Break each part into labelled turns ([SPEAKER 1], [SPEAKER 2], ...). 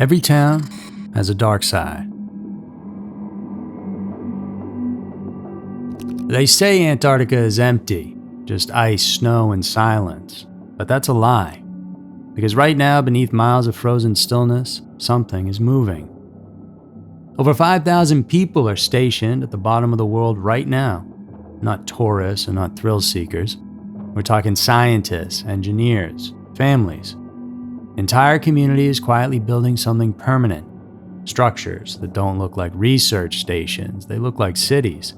[SPEAKER 1] Every town has a dark side. They say Antarctica is empty, just ice, snow, and silence. But that's a lie. Because right now, beneath miles of frozen stillness, something is moving. Over 5,000 people are stationed at the bottom of the world right now. Not tourists and not thrill seekers. We're talking scientists, engineers, families. Entire communities quietly building something permanent. Structures that don't look like research stations, they look like cities.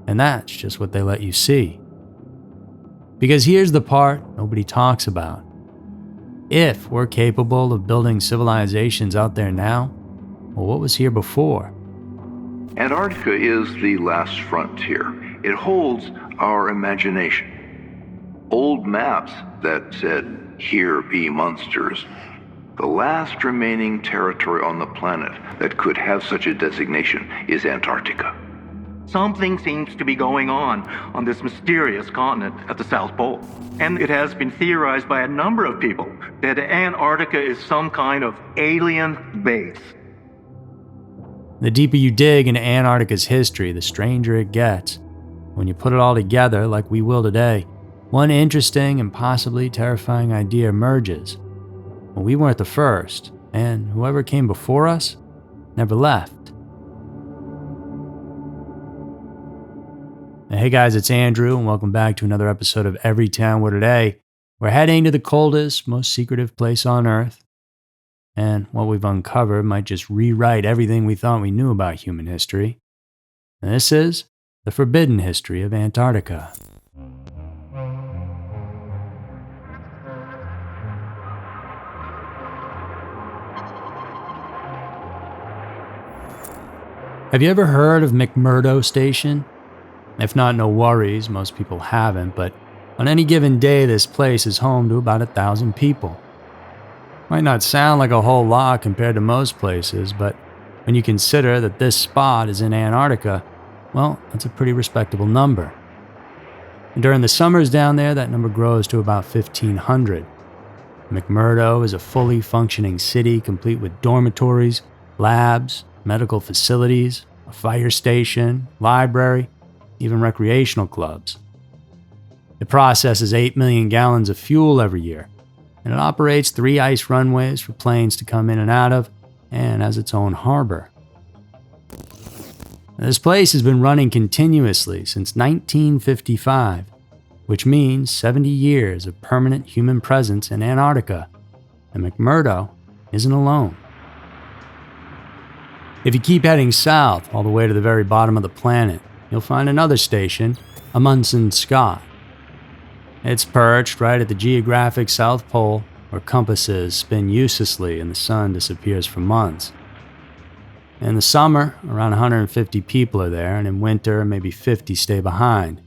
[SPEAKER 1] And that's just what they let you see. Because here's the part nobody talks about. If we're capable of building civilizations out there now, well, what was here before?
[SPEAKER 2] Antarctica is the last frontier. It holds our imagination. Old maps that said, "Here be monsters." The last remaining territory on the planet that could have such a designation is Antarctica.
[SPEAKER 3] Something seems to be going on this mysterious continent at the South Pole. And it has been theorized by a number of people that Antarctica is some kind of alien base.
[SPEAKER 1] The deeper you dig into Antarctica's history, the stranger it gets. When you put it all together, like we will today, one interesting and possibly terrifying idea emerges. Well, we weren't the first, and whoever came before us never left. Hey guys, it's Andrew, and welcome back to another episode of Every Town Where Today. We're heading to the coldest, most secretive place on Earth. And what we've uncovered might just rewrite everything we thought we knew about human history. And this is the Forbidden History of Antarctica. Have you ever heard of McMurdo Station? If not, no worries, most people haven't, but on any given day, this place is home to about 1,000 people. Might not sound like a whole lot compared to most places, but when you consider that this spot is in Antarctica, well, that's a pretty respectable number. And during the summers down there, that number grows to about 1,500. McMurdo is a fully functioning city complete with dormitories, labs, medical facilities, a fire station, library, even recreational clubs. It processes 8 million gallons of fuel every year, and it operates 3 ice runways for planes to come in and out of, and has its own harbor. This place has been running continuously since 1955, which means 70 years of permanent human presence in Antarctica, and McMurdo isn't alone. If you keep heading south all the way to the very bottom of the planet, you'll find another station, Amundsen Scott. It's perched right at the geographic South Pole, where compasses spin uselessly and the sun disappears for months. In the summer, around 150 people are there, and in winter, maybe 50 stay behind.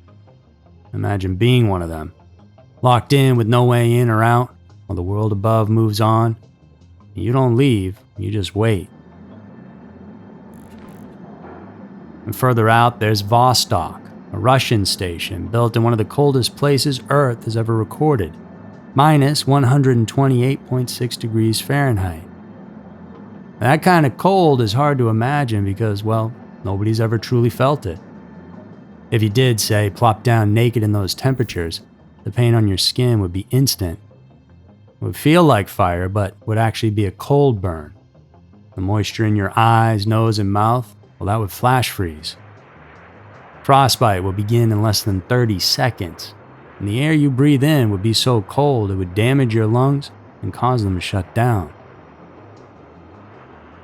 [SPEAKER 1] Imagine being one of them, locked in with no way in or out, while the world above moves on. You don't leave, you just wait. And further out, there's Vostok, a Russian station built in one of the coldest places Earth has ever recorded, minus 128.6 degrees Fahrenheit. That kind of cold is hard to imagine because, well, nobody's ever truly felt it. If you did, say, plop down naked in those temperatures, the pain on your skin would be instant. It would feel like fire, but would actually be a cold burn. The moisture in your eyes, nose, and mouth, well, that would flash freeze. Frostbite will begin in less than 30 seconds, and the air you breathe in would be so cold it would damage your lungs and cause them to shut down.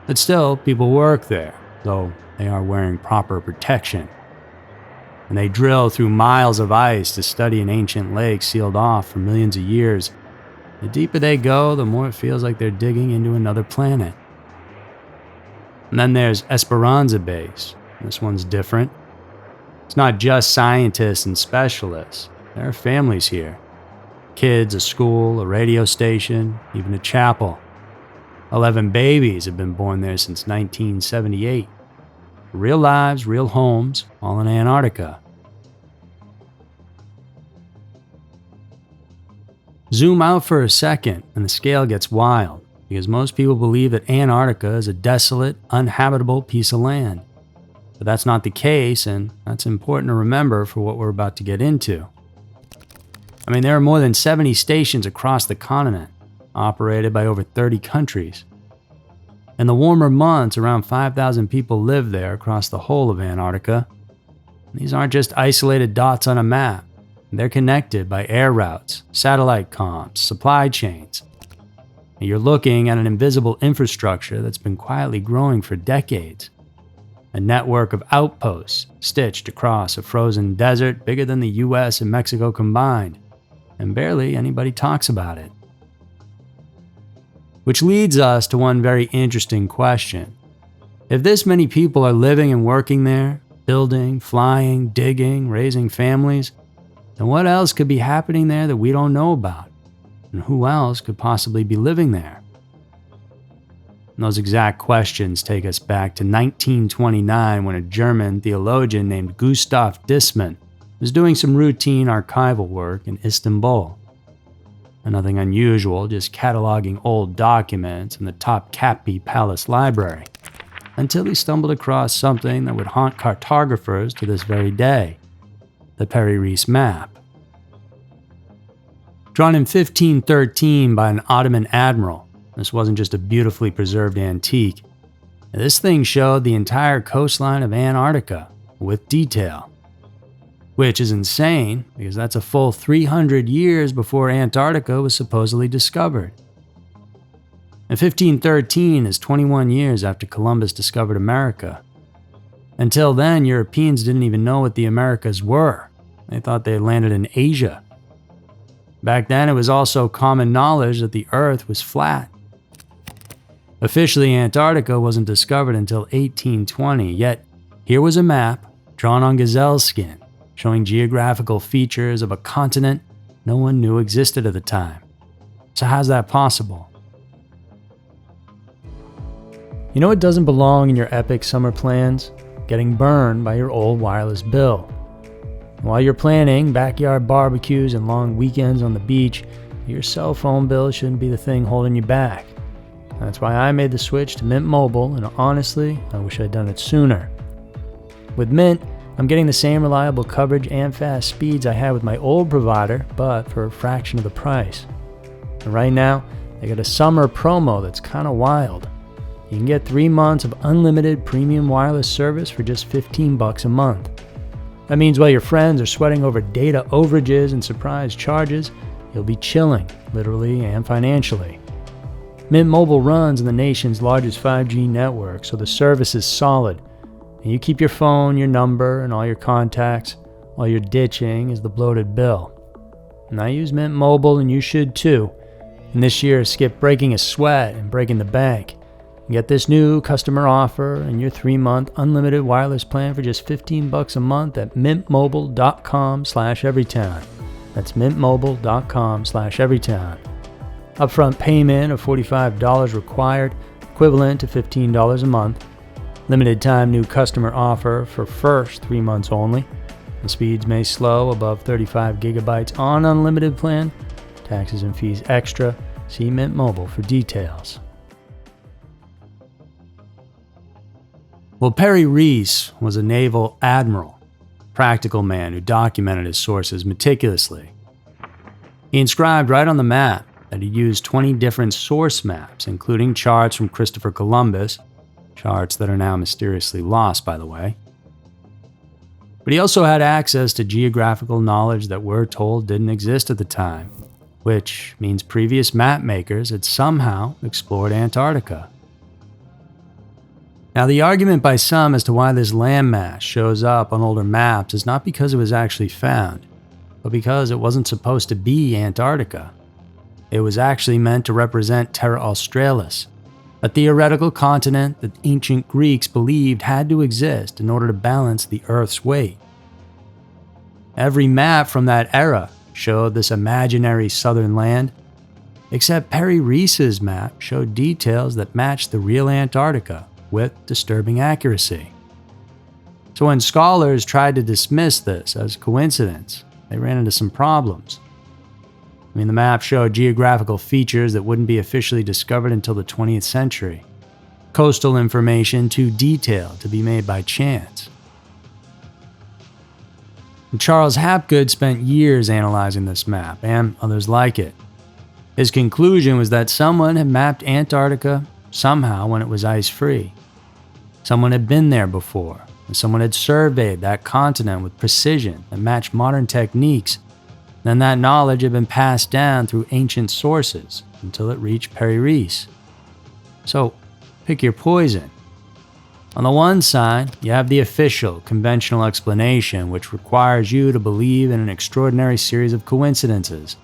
[SPEAKER 1] But still, people work there, though they are wearing proper protection. And they drill through miles of ice to study an ancient lake sealed off for millions of years. The deeper they go, the more it feels like they're digging into another planet. And then there's Esperanza Base. This one's different. It's not just scientists and specialists. There are families here. Kids, a school, a radio station, even a chapel. 11 babies have been born there since 1978. Real lives, real homes, all in Antarctica. Zoom out for a second and the scale gets wild, because most people believe that Antarctica is a desolate, uninhabitable piece of land. But that's not the case, and that's important to remember for what we're about to get into. I mean, there are more than 70 stations across the continent, operated by over 30 countries. In the warmer months, around 5,000 people live there across the whole of Antarctica. These aren't just isolated dots on a map. They're connected by air routes, satellite comms, supply chains. And you're looking at an invisible infrastructure that's been quietly growing for decades. A network of outposts stitched across a frozen desert bigger than the US and Mexico combined, and barely anybody talks about it. Which leads us to one very interesting question. If this many people are living and working there, building, flying, digging, raising families, then what else could be happening there that we don't know about? And who else could possibly be living there? And those exact questions take us back to 1929 when a German theologian named Gustav Disman was doing some routine archival work in Istanbul. And nothing unusual, just cataloging old documents in the Topkapi Palace Library, until he stumbled across something that would haunt cartographers to this very day, the Peri-Reis map. Drawn in 1513 by an Ottoman admiral, this wasn't just a beautifully preserved antique. This thing showed the entire coastline of Antarctica with detail. Which is insane, because that's a full 300 years before Antarctica was supposedly discovered. And 1513 is 21 years after Columbus discovered America. Until then, Europeans didn't even know what the Americas were. They thought they had landed in Asia. Back then, it was also common knowledge that the Earth was flat. Officially, Antarctica wasn't discovered until 1820, yet here was a map drawn on gazelle skin, showing geographical features of a continent no one knew existed at the time. So how's that possible? You know what doesn't belong in your epic summer plans? Getting burned by your old wireless bill. While you're planning backyard barbecues and long weekends on the beach, your cell phone bill shouldn't be the thing holding you back. That's why I made the switch to Mint Mobile, and honestly, I wish I'd done it sooner. With Mint, I'm getting the same reliable coverage and fast speeds I had with my old provider, but for a fraction of the price. And right now, they got a summer promo that's kind of wild. You can get 3 months of unlimited premium wireless service for just $15 a month. That means while your friends are sweating over data overages and surprise charges, you'll be chilling, literally and financially. Mint Mobile runs on the nation's largest 5G network, so the service is solid. And you keep your phone, your number, and all your contacts. All you're ditching is the bloated bill. And I use Mint Mobile, and you should too. And this year, skip breaking a sweat and breaking the bank. Get this new customer offer and your 3-month unlimited wireless plan for just $15 a month at mintmobile.com/everytown. That's mintmobile.com/everytown. Upfront payment of $45 required, equivalent to $15 a month. Limited time new customer offer for first 3 months only. The speeds may slow above 35 gigabytes on unlimited plan. Taxes and fees extra. See Mint Mobile for details. Well, Peri-Reis was a naval admiral, practical man who documented his sources meticulously. He inscribed right on the map that he used 20 different source maps, including charts from Christopher Columbus, charts that are now mysteriously lost, by the way. But he also had access to geographical knowledge that we're told didn't exist at the time, which means previous map makers had somehow explored Antarctica. Now, the argument by some as to why this landmass shows up on older maps is not because it was actually found, but because it wasn't supposed to be Antarctica. It was actually meant to represent Terra Australis, a theoretical continent that ancient Greeks believed had to exist in order to balance the Earth's weight. Every map from that era showed this imaginary southern land, except Peri-Reis's map showed details that matched the real Antarctica with disturbing accuracy. So when scholars tried to dismiss this as coincidence, they ran into some problems. The map showed geographical features that wouldn't be officially discovered until the 20th century. Coastal information too detailed to be made by chance. And Charles Hapgood spent years analyzing this map, and others like it. His conclusion was that someone had mapped Antarctica somehow when it was ice-free. Someone had been there before, and someone had surveyed that continent with precision that matched modern techniques. Then that knowledge had been passed down through ancient sources until it reached Perry Reese. So, pick your poison. On the one side, you have the official, conventional explanation, which requires you to believe in an extraordinary series of coincidences.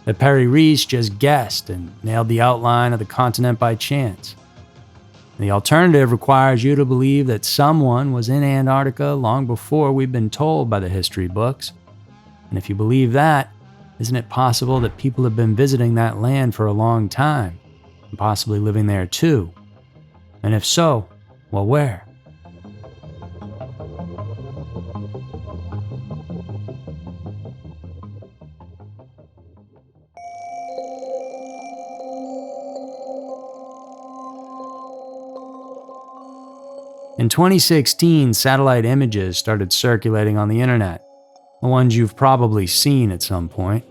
[SPEAKER 1] That Perry Reese just guessed and nailed the outline of the continent by chance. And the alternative requires you to believe that someone was in Antarctica long before we've been told by the history books. And if you believe that, isn't it possible that people have been visiting that land for a long time, and possibly living there too? And if so, well, where? In 2016, satellite images started circulating on the internet. The ones you've probably seen at some point.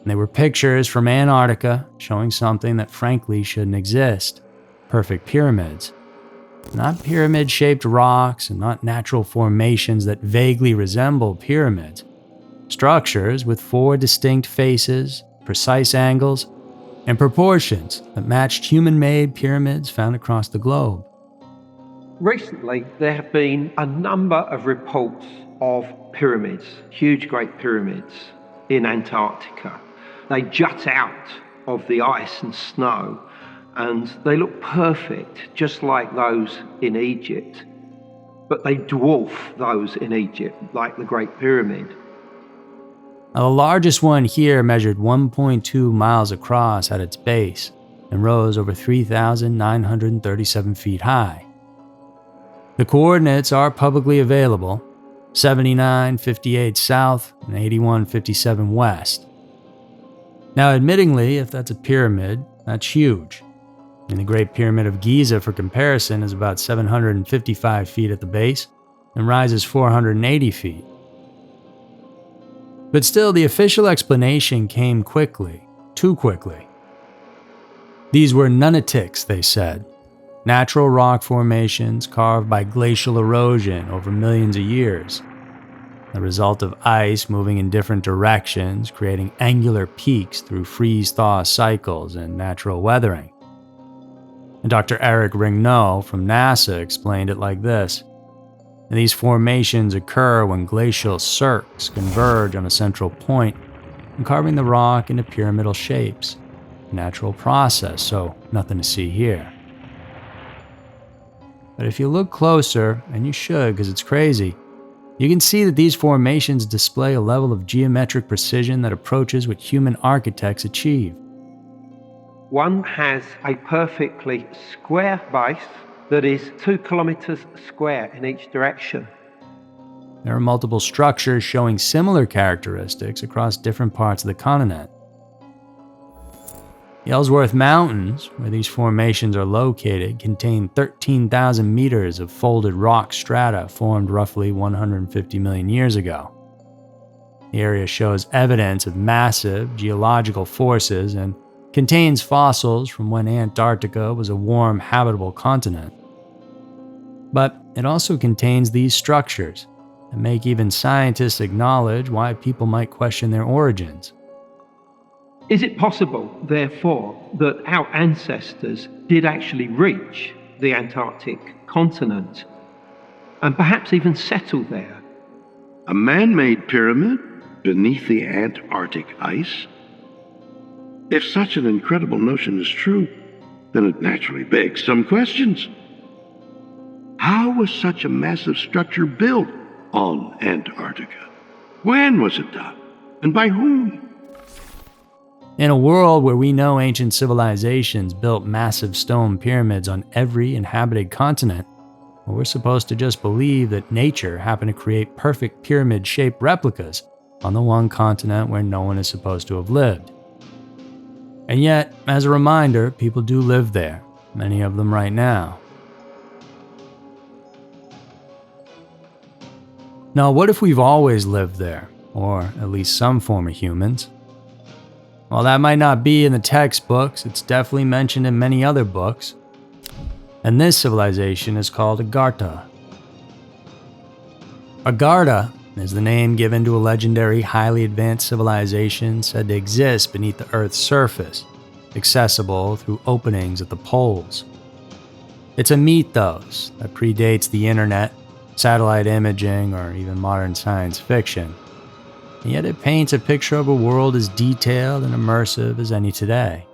[SPEAKER 1] And they were pictures from Antarctica showing something that frankly shouldn't exist. Perfect pyramids. Not pyramid-shaped rocks and not natural formations that vaguely resemble pyramids. Structures with 4 distinct faces, precise angles, and proportions that matched human-made pyramids found across the globe.
[SPEAKER 4] Recently, there have been a number of reports of pyramids, huge great pyramids in Antarctica. They jut out of the ice and snow and they look perfect, just like those in Egypt. But they dwarf those in Egypt, like the Great Pyramid.
[SPEAKER 1] Now, the largest one here measured 1.2 miles across at its base and rose over 3,937 feet high. The coordinates are publicly available: 7958 south and 8157 west. Now, admittingly, if that's a pyramid, that's huge. And the Great Pyramid of Giza, for comparison, is about 755 feet at the base and rises 480 feet. But still, the official explanation came quickly, too quickly. These were nunatics, they said. Natural rock formations carved by glacial erosion over millions of years. The result of ice moving in different directions, creating angular peaks through freeze-thaw cycles and natural weathering. And Dr. Eric Ringnaud from NASA explained it like this. And these formations occur when glacial cirques converge on a central point, and carving the rock into pyramidal shapes. A natural process, so nothing to see here. But if you look closer, and you should because it's crazy, you can see that these formations display a level of geometric precision that approaches what human architects achieve.
[SPEAKER 4] One has a perfectly square base that is 2 kilometers square in each direction.
[SPEAKER 1] There are multiple structures showing similar characteristics across different parts of the continent. The Ellsworth Mountains, where these formations are located, contain 13,000 meters of folded rock strata formed roughly 150 million years ago. The area shows evidence of massive geological forces and contains fossils from when Antarctica was a warm, habitable continent. But it also contains these structures that make even scientists acknowledge why people might question their origins.
[SPEAKER 4] Is it possible, therefore, that our ancestors did actually reach the Antarctic continent and perhaps even settle there?
[SPEAKER 5] A man-made pyramid beneath the Antarctic ice? If such an incredible notion is true, then it naturally begs some questions. How was such a massive structure built on Antarctica? When was it done? And by whom?
[SPEAKER 1] In a world where we know ancient civilizations built massive stone pyramids on every inhabited continent, we're supposed to just believe that nature happened to create perfect pyramid-shaped replicas on the one continent where no one is supposed to have lived. And yet, as a reminder, people do live there, many of them right now. Now, what if we've always lived there, or at least some form of humans? While that might not be in the textbooks, it's definitely mentioned in many other books. And this civilization is called Agartha. Agartha is the name given to a legendary, highly advanced civilization said to exist beneath the Earth's surface, accessible through openings at the poles. It's a mythos that predates the internet, satellite imaging, or even modern science fiction. And yet it paints a picture of a world as detailed and immersive as any today.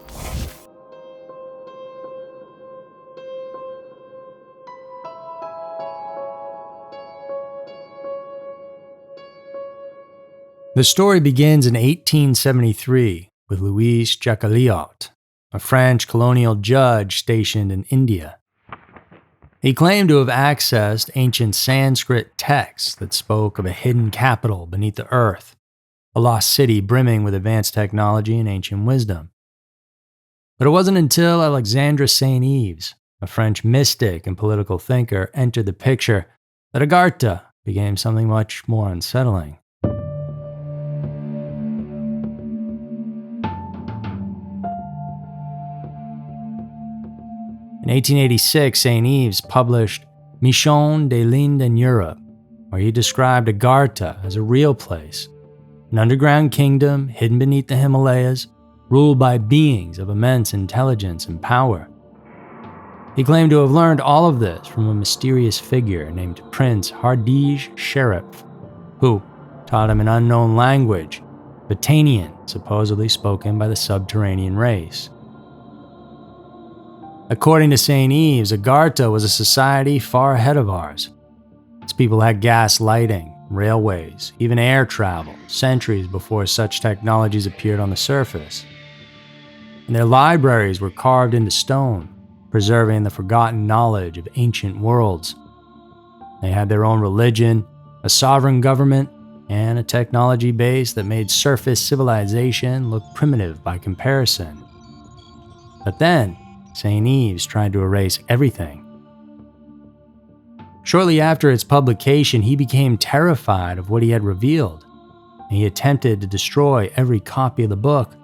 [SPEAKER 1] The story begins in 1873 with Louis Jacqueliot, a French colonial judge stationed in India. He claimed to have accessed ancient Sanskrit texts that spoke of a hidden capital beneath the earth, a lost city brimming with advanced technology and ancient wisdom. But it wasn't until Alexandre Saint-Yves, a French mystic and political thinker, entered the picture that Agartha became something much more unsettling. In 1886, Saint-Yves published Mission de l'Inde en Europe, where he described Agartha as a real place, an underground kingdom hidden beneath the Himalayas, ruled by beings of immense intelligence and power. He claimed to have learned all of this from a mysterious figure named Prince Hardij Sherif, who taught him an unknown language, Batanian, supposedly spoken by the subterranean race. According to Saint-Yves, Agartha was a society far ahead of ours. Its people had gas lighting, railways, even air travel, centuries before such technologies appeared on the surface. And their libraries were carved into stone, preserving the forgotten knowledge of ancient worlds. They had their own religion, a sovereign government, and a technology base that made surface civilization look primitive by comparison. But then, Saint-Yves tried to erase everything. Shortly after its publication, he became terrified of what he had revealed, and he attempted to destroy every copy of the book,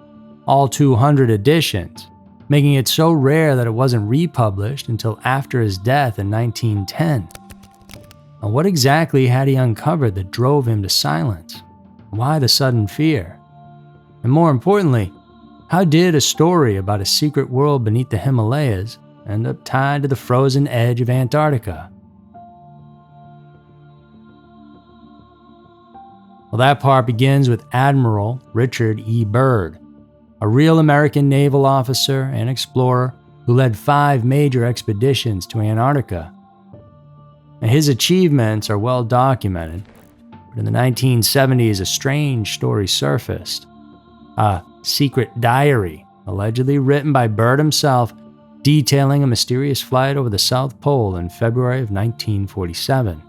[SPEAKER 1] all 200 editions, making it so rare that it wasn't republished until after his death in 1910. Now, what exactly had he uncovered that drove him to silence? Why the sudden fear? And more importantly, how did a story about a secret world beneath the Himalayas end up tied to the frozen edge of Antarctica? Well, that part begins with Admiral Richard E. Byrd, a real American naval officer and explorer who led 5 major expeditions to Antarctica. Now, his achievements are well documented, but in the 1970s, a strange story surfaced. A secret diary, allegedly written by Byrd himself, detailing a mysterious flight over the South Pole in February of 1947.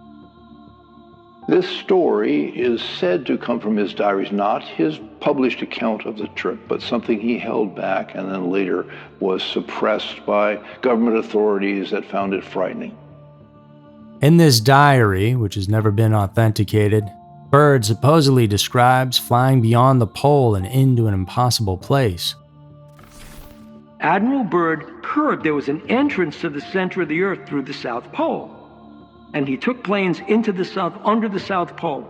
[SPEAKER 2] This story is said to come from his diaries, not his published account of the trip, but something he held back and then later was suppressed by government authorities that found it frightening.
[SPEAKER 1] In this diary, which has never been authenticated, Byrd supposedly describes flying beyond the pole and into an impossible place.
[SPEAKER 4] Admiral Byrd heard there was an entrance to the center of the Earth through the South Pole. And he took planes into the South, under the South Pole.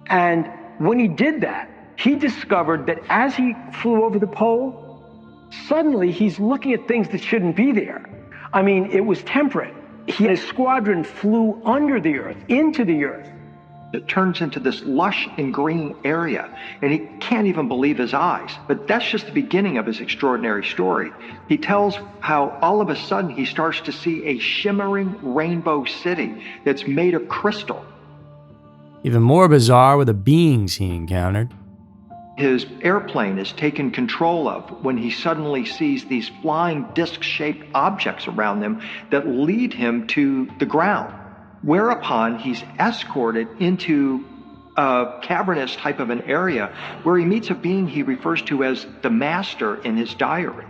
[SPEAKER 4] And when he did that, he discovered that as he flew over the pole, suddenly he's looking at things that shouldn't be there. I mean, it was temperate. His squadron flew under the Earth, into the Earth.
[SPEAKER 3] It turns into this lush and green area, and he can't even believe his eyes. But that's just the beginning of his extraordinary story. He tells how all of a sudden he starts to see a shimmering rainbow city that's made of crystal.
[SPEAKER 1] Even more bizarre were the beings he encountered.
[SPEAKER 3] His airplane is taken control of when he suddenly sees these flying disc-shaped objects around them that lead him to the ground. Whereupon he's escorted into
[SPEAKER 6] cavernous type of an area where he meets a being he refers to as the Master in his diary.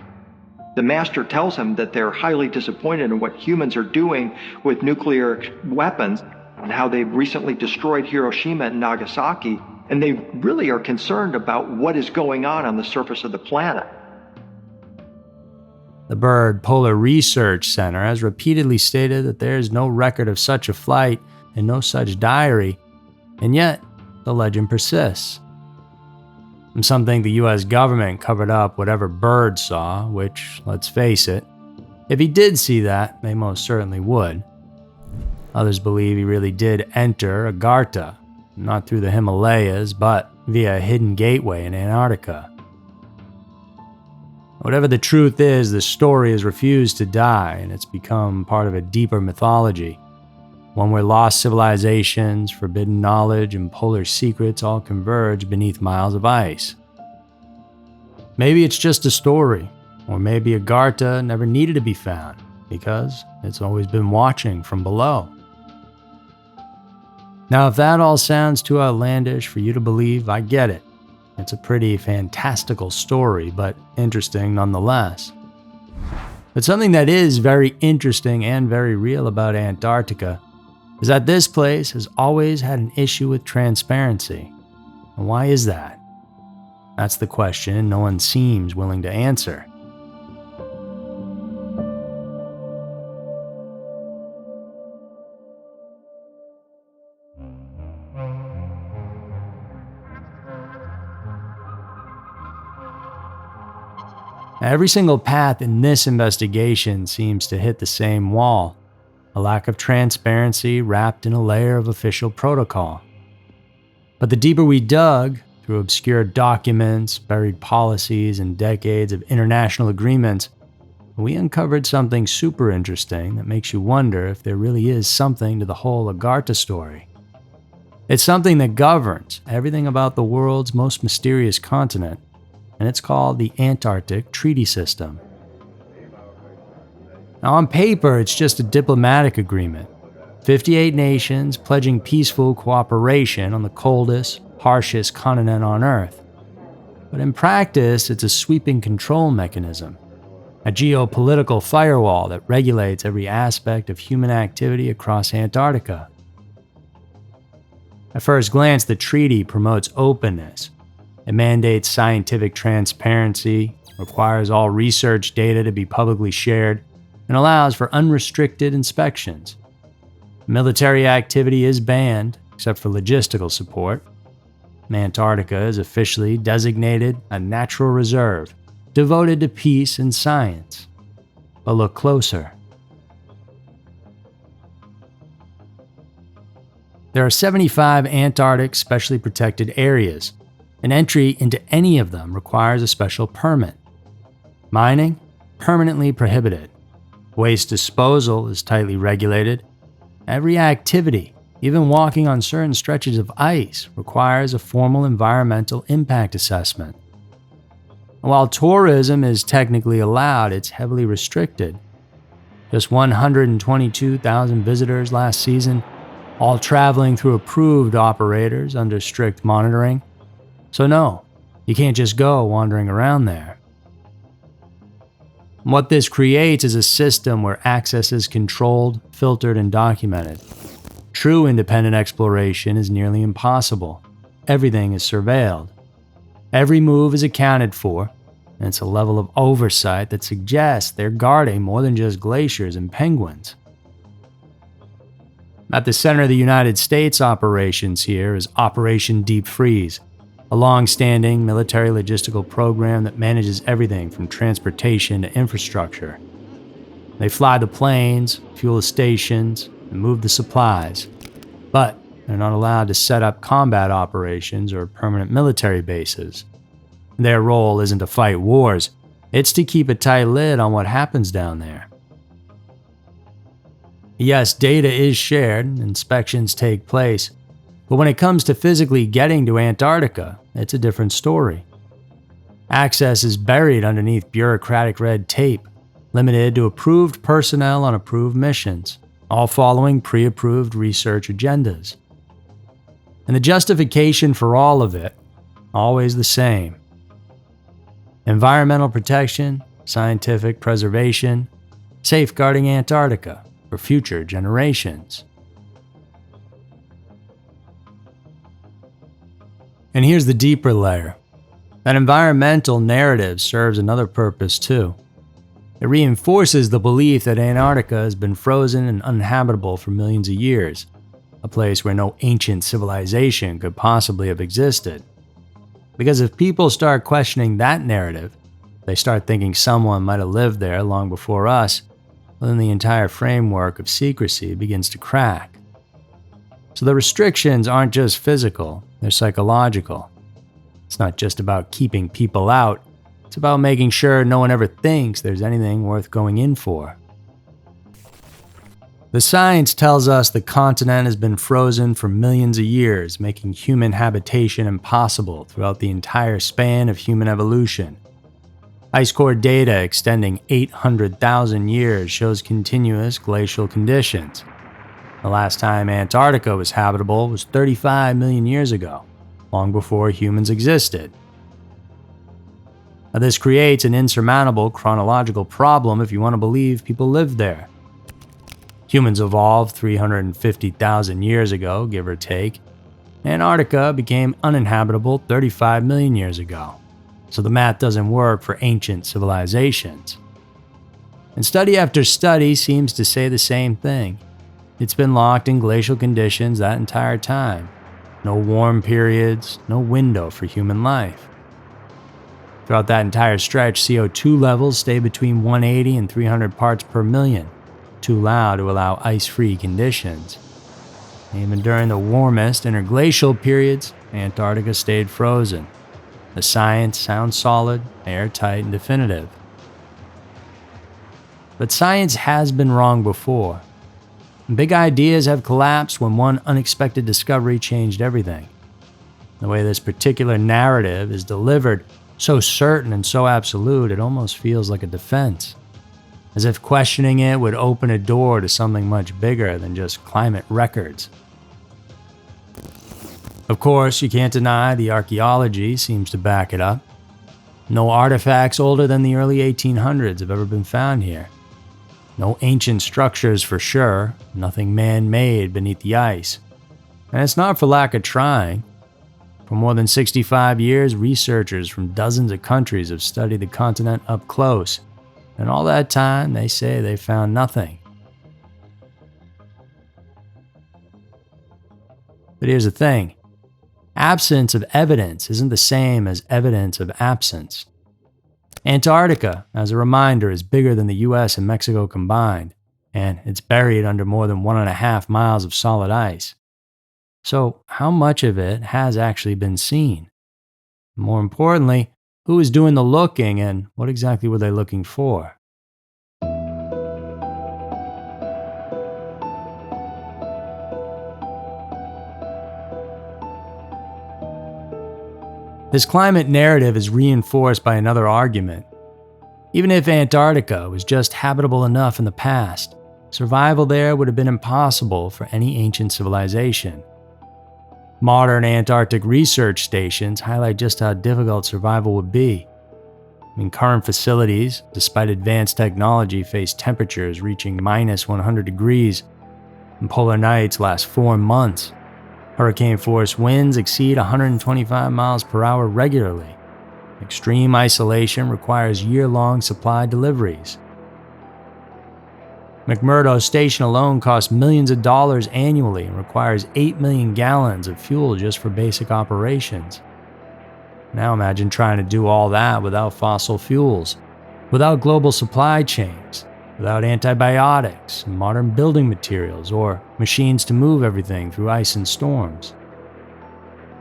[SPEAKER 6] The Master tells him that they're highly disappointed in what humans are doing with nuclear weapons and how they've recently destroyed Hiroshima and Nagasaki, and they really are concerned about what is going on the surface of the planet.
[SPEAKER 1] The Byrd Polar Research Center has repeatedly stated that there is no record of such a flight and no such diary, and yet the legend persists. And some think the US government covered up whatever Byrd saw, which, let's face it, if he did see that, they most certainly would. Others believe he really did enter Agartha, not through the Himalayas, but via a hidden gateway in Antarctica. Whatever the truth is, the story has refused to die, and it's become part of a deeper mythology, one where lost civilizations, forbidden knowledge, and polar secrets all converge beneath miles of ice. Maybe it's just a story, or maybe Agartha never needed to be found, because it's always been watching from below. Now, if that all sounds too outlandish for you to believe, I get it. It's a pretty fantastical story, but interesting nonetheless. But something that is very interesting and very real about Antarctica is that this place has always had an issue with transparency. And why is that? That's the question no one seems willing to answer. Every single path in this investigation seems to hit the same wall, a lack of transparency wrapped in a layer of official protocol. But the deeper we dug, through obscure documents, buried policies, and decades of international agreements, we uncovered something super interesting that makes you wonder if there really is something to the whole Agartha story. It's something that governs everything about the world's most mysterious continent, and it's called the Antarctic Treaty System. Now, on paper, it's just a diplomatic agreement, 58 nations pledging peaceful cooperation on the coldest, harshest continent on Earth. But in practice, it's a sweeping control mechanism, a geopolitical firewall that regulates every aspect of human activity across Antarctica. At first glance, the treaty promotes openness. It mandates scientific transparency, requires all research data to be publicly shared, and allows for unrestricted inspections. Military activity is banned, except for logistical support. Antarctica is officially designated a natural reserve, devoted to peace and science. But look closer. There are 75 Antarctic specially protected areas, and entry into any of them requires a special permit. Mining? Permanently prohibited. Waste disposal is tightly regulated. Every activity, even walking on certain stretches of ice, requires a formal environmental impact assessment. While tourism is technically allowed, it's heavily restricted. Just 122,000 visitors last season, all traveling through approved operators under strict monitoring. So no, you can't just go wandering around there. What this creates is a system where access is controlled, filtered, and documented. True independent exploration is nearly impossible. Everything is surveilled. Every move is accounted for, and it's a level of oversight that suggests they're guarding more than just glaciers and penguins. At the center of the United States operations here is Operation Deep Freeze, a long-standing military logistical program that manages everything from transportation to infrastructure. They fly the planes, fuel the stations, and move the supplies, but they're not allowed to set up combat operations or permanent military bases. Their role isn't to fight wars, it's to keep a tight lid on what happens down there. Yes, data is shared, inspections take place, but when it comes to physically getting to Antarctica, it's a different story. Access is buried underneath bureaucratic red tape, limited to approved personnel on approved missions, all following pre-approved research agendas. And the justification for all of it, always the same. Environmental protection, scientific preservation, safeguarding Antarctica for future generations. And here's the deeper layer. That environmental narrative serves another purpose too. It reinforces the belief that Antarctica has been frozen and uninhabitable for millions of years, a place where no ancient civilization could possibly have existed. Because if people start questioning that narrative, they start thinking someone might have lived there long before us, well, then the entire framework of secrecy begins to crack. So the restrictions aren't just physical, they're psychological. It's not just about keeping people out, it's about making sure no one ever thinks there's anything worth going in for. The science tells us the continent has been frozen for millions of years, making human habitation impossible throughout the entire span of human evolution. Ice core data extending 800,000 years shows continuous glacial conditions. The last time Antarctica was habitable was 35 million years ago, long before humans existed. Now, this creates an insurmountable chronological problem if you want to believe people lived there. Humans evolved 350,000 years ago, give or take. Antarctica became uninhabitable 35 million years ago. So the math doesn't work for ancient civilizations. And study after study seems to say the same thing. It's been locked in glacial conditions that entire time. No warm periods, no window for human life. Throughout that entire stretch, CO2 levels stay between 180 and 300 parts per million, too low to allow ice-free conditions. Even during the warmest interglacial periods, Antarctica stayed frozen. The science sounds solid, airtight, and definitive. But science has been wrong before. Big ideas have collapsed when one unexpected discovery changed everything. The way this particular narrative is delivered, so certain and so absolute, it almost feels like a defense. As if questioning it would open a door to something much bigger than just climate records. Of course, you can't deny the archaeology seems to back it up. No artifacts older than the early 1800s have ever been found here. No ancient structures for sure, nothing man-made beneath the ice. And it's not for lack of trying. For more than 65 years, researchers from dozens of countries have studied the continent up close. And all that time, they say they found nothing. But here's the thing. Absence of evidence isn't the same as evidence of absence. Antarctica, as a reminder, is bigger than the US and Mexico combined, and it's buried under more than 1.5 miles of solid ice. So, how much of it has actually been seen? More importantly, who is doing the looking and what exactly were they looking for? This climate narrative is reinforced by another argument. Even if Antarctica was just habitable enough in the past, survival there would have been impossible for any ancient civilization. Modern Antarctic research stations highlight just how difficult survival would be. Current facilities, despite advanced technology, face temperatures reaching minus 100 degrees, and polar nights last 4 months. Hurricane-force winds exceed 125 miles per hour regularly. Extreme isolation requires year-long supply deliveries. McMurdo Station alone costs millions of dollars annually and requires 8 million gallons of fuel just for basic operations. Now imagine trying to do all that without fossil fuels, without global supply chains, without antibiotics, modern building materials, or machines to move everything through ice and storms.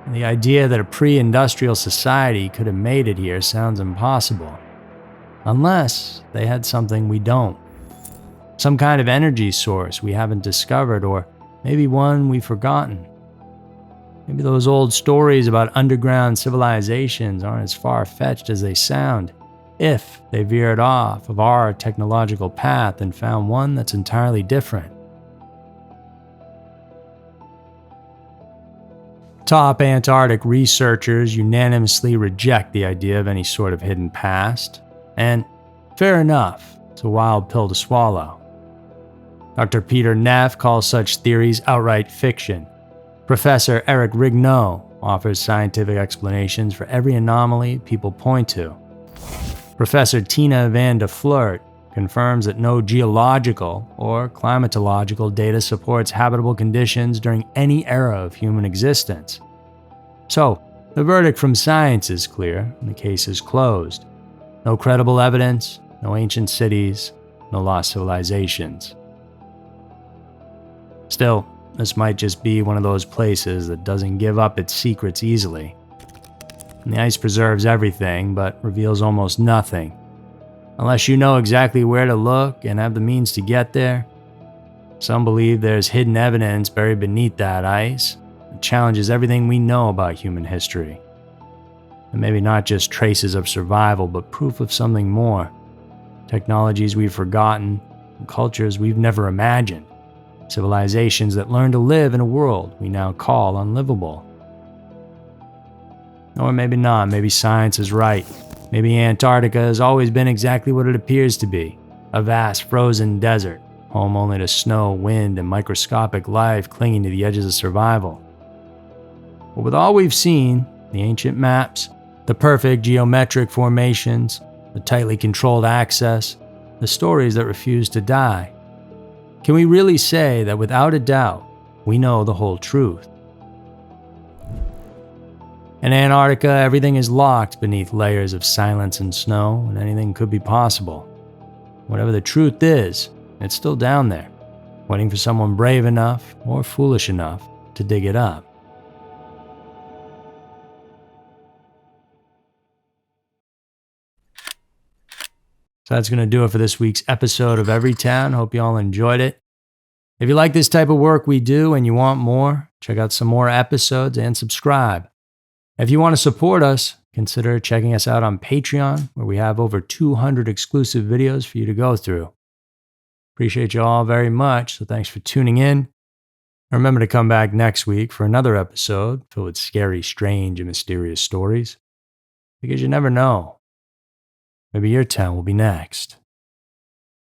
[SPEAKER 1] And the idea that a pre-industrial society could have made it here sounds impossible. Unless they had something we don't. Some kind of energy source we haven't discovered, or maybe one we've forgotten. Maybe those old stories about underground civilizations aren't as far-fetched as they sound, if they veered off of our technological path and found one that's entirely different. Top Antarctic researchers unanimously reject the idea of any sort of hidden past, and fair enough, it's a wild pill to swallow. Dr. Peter Neff calls such theories outright fiction. Professor Eric Rigneau offers scientific explanations for every anomaly people point to. Professor Tina van de Flirt confirms that no geological or climatological data supports habitable conditions during any era of human existence. So, the verdict from science is clear, and the case is closed. No credible evidence, no ancient cities, no lost civilizations. Still, this might just be one of those places that doesn't give up its secrets easily. And the ice preserves everything, but reveals almost nothing. Unless you know exactly where to look and have the means to get there. Some believe there's hidden evidence buried beneath that ice that challenges everything we know about human history. And maybe not just traces of survival, but proof of something more. Technologies we've forgotten, and cultures we've never imagined. Civilizations that learn to live in a world we now call unlivable. Or maybe not, maybe science is right. Maybe Antarctica has always been exactly what it appears to be, a vast frozen desert, home only to snow, wind, and microscopic life clinging to the edges of survival. But with all we've seen, the ancient maps, the perfect geometric formations, the tightly controlled access, the stories that refuse to die, can we really say that without a doubt, we know the whole truth? In Antarctica, everything is locked beneath layers of silence and snow, and anything could be possible. Whatever the truth is, it's still down there, waiting for someone brave enough or foolish enough to dig it up. So that's going to do it for this week's episode of Everytown. Hope you all enjoyed it. If you like this type of work we do and you want more, check out some more episodes and subscribe. If you want to support us, consider checking us out on Patreon, where we have over 200 exclusive videos for you to go through. Appreciate you all very much, so thanks for tuning in. And remember to come back next week for another episode filled with scary, strange, and mysterious stories. Because you never know. Maybe your town will be next.